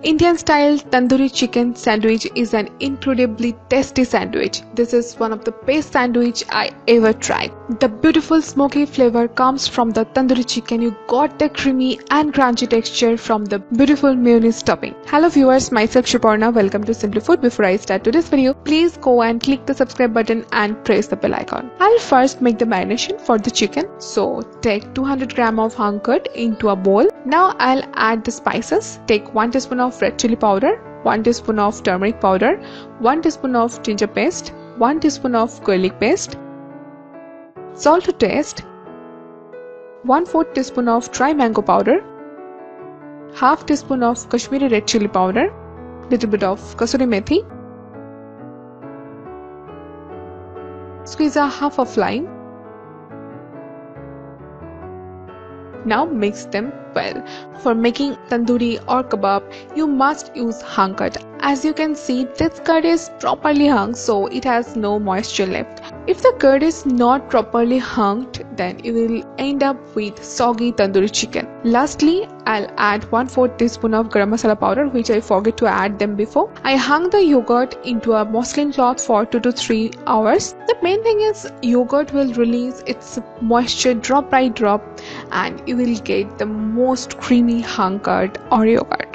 Indian style tandoori chicken sandwich is an incredibly tasty sandwich. This is one of the best sandwich I ever tried. The beautiful smoky flavor comes from the tandoori chicken. You got the creamy and crunchy texture from the beautiful mayonnaise topping. Hello viewers, myself Shuparna. Welcome to Simply Food. Before I start today's video, please go and click the subscribe button and press the bell icon. I'll first make the marination for the chicken. So take 200 gram of hung curd into a bowl. Now I'll add the spices. Take 1 teaspoon of red chilli powder, 1 teaspoon of turmeric powder, 1 teaspoon of ginger paste, 1 teaspoon of garlic paste, salt to taste, 1/4 teaspoon of dry mango powder, half teaspoon of Kashmiri red chilli powder, little bit of Kasuri Methi, squeeze a half of lime. Now mix them well. For making tandoori or kebab, you must use hung curd. As you can see, this curd is properly hung, so it has no moisture left. If the curd is not properly hung, then you will end up with soggy tandoori chicken. Lastly, I'll add 1/4 teaspoon of Garam Masala powder, which I forget to add them before. I hung the yogurt into a muslin cloth for 2 to 3 hours. The main thing is yogurt will release its moisture drop by drop and you will get the most creamy hung curd or yogurt.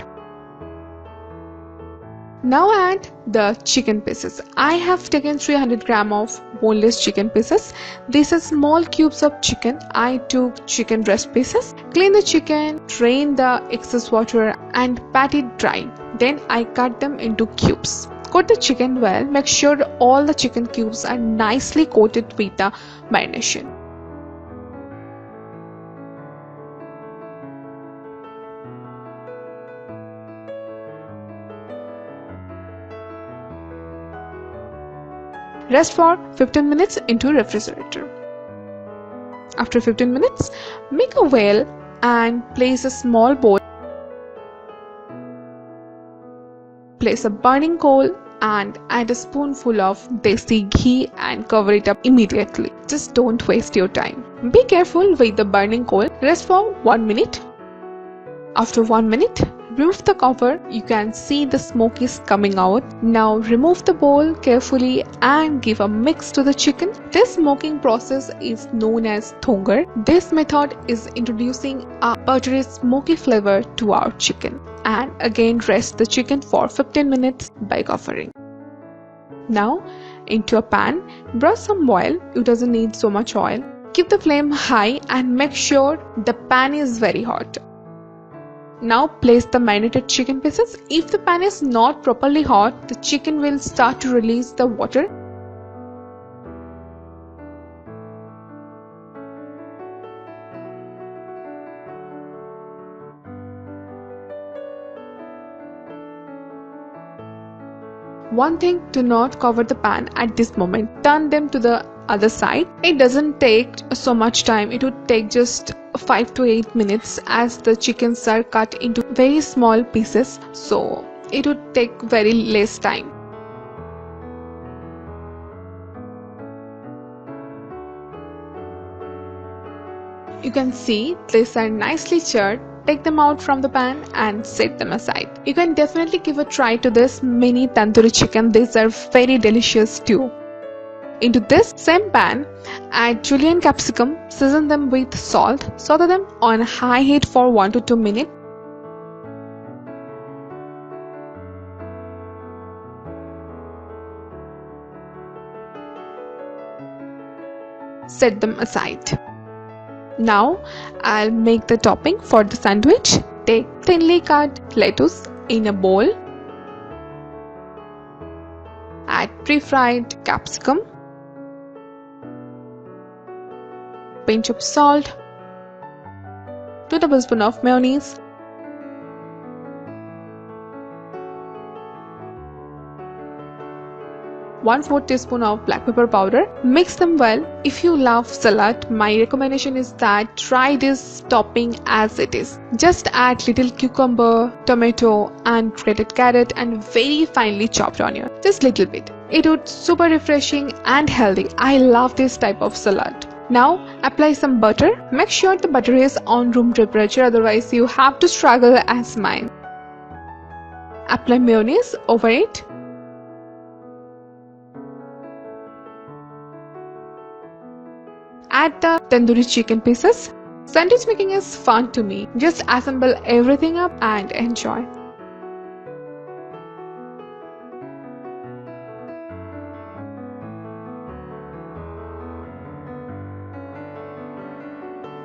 Now add the chicken pieces. I have taken 300 gram of boneless chicken pieces. These are small cubes of chicken. I took chicken breast pieces. Clean the chicken, drain the excess water and pat it dry. Then I cut them into cubes. Coat the chicken well. Make sure all the chicken cubes are nicely coated with the marination. Rest for 15 minutes into refrigerator. After 15 minutes, make a well and place a small bowl. Place a burning coal and add a spoonful of Desi Ghee and cover it up immediately. Just don't waste your time. Be careful with the burning coal. Rest for 1 minute. After 1 minute, remove the cover. You can see the smoke is coming out. Now remove the bowl carefully and give a mix to the chicken. This smoking process is known as thongar. This method is introducing a buttery smoky flavor to our chicken. And again rest the chicken for 15 minutes by covering. Now into a pan, brush some oil. It doesn't need so much oil. Keep the flame high and make sure the pan is very hot. Now place the marinated chicken pieces. If the pan is not properly hot, the chicken will start to release the water. One thing, do not cover the pan at this moment. Turn them to the other side. It doesn't take so much time. It would take just 5 to 8 minutes as the chickens are cut into very small pieces, so it would take very less time. You can see these are nicely charred. Take them out from the pan and set them aside. You can definitely give a try to this mini tandoori chicken. These are very delicious too. Into this same pan, add julienne capsicum, season them with salt, saute them on high heat for 1 to 2 minutes. Set them aside. Now I'll make the topping for the sandwich. Take thinly cut lettuce in a bowl. Add pre-fried capsicum, pinch of salt, 2 tablespoons of mayonnaise, 1/4 teaspoon of black pepper powder. Mix them well. If you love salad, my recommendation is that try this topping as it is. Just add little cucumber, tomato and grated carrot and very finely chopped onion. Just little bit. It would super refreshing and healthy. I love this type of salad. Now apply some butter. Make sure the butter is on room temperature, otherwise you have to struggle as mine. Apply mayonnaise over it. Add the tandoori chicken pieces. Sandwich making is fun to me. Just assemble everything up and enjoy.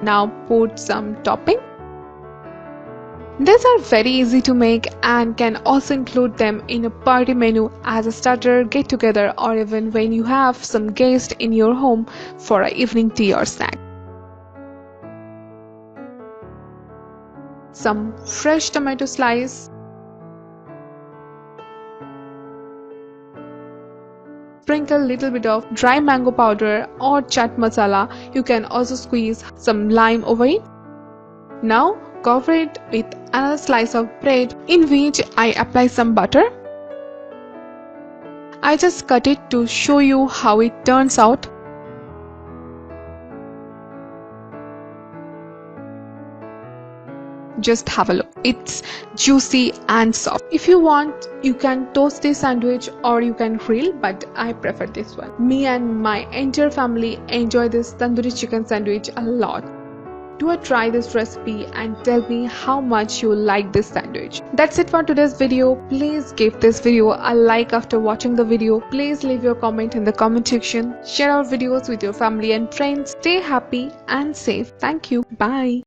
Now put some topping. These are very easy to make and can also include them in a party menu as a starter, get together, or even when you have some guests in your home for an evening tea or snack. Some fresh tomato slice. Sprinkle little bit of dry mango powder or chaat masala. You can also squeeze some lime over it. Now cover it with another slice of bread in which I apply some butter. I just cut it to show you how it turns out. Just have a look. It's juicy and soft. If you want, you can toast this sandwich or you can grill, but I prefer this one. Me and my entire family enjoy this tandoori chicken sandwich a lot. Do try this recipe and tell me how much you like this sandwich. That's it for today's video. Please give this video a like after watching the video. Please leave your comment in the comment section. Share our videos with your family and friends. Stay happy and safe. Thank you. Bye.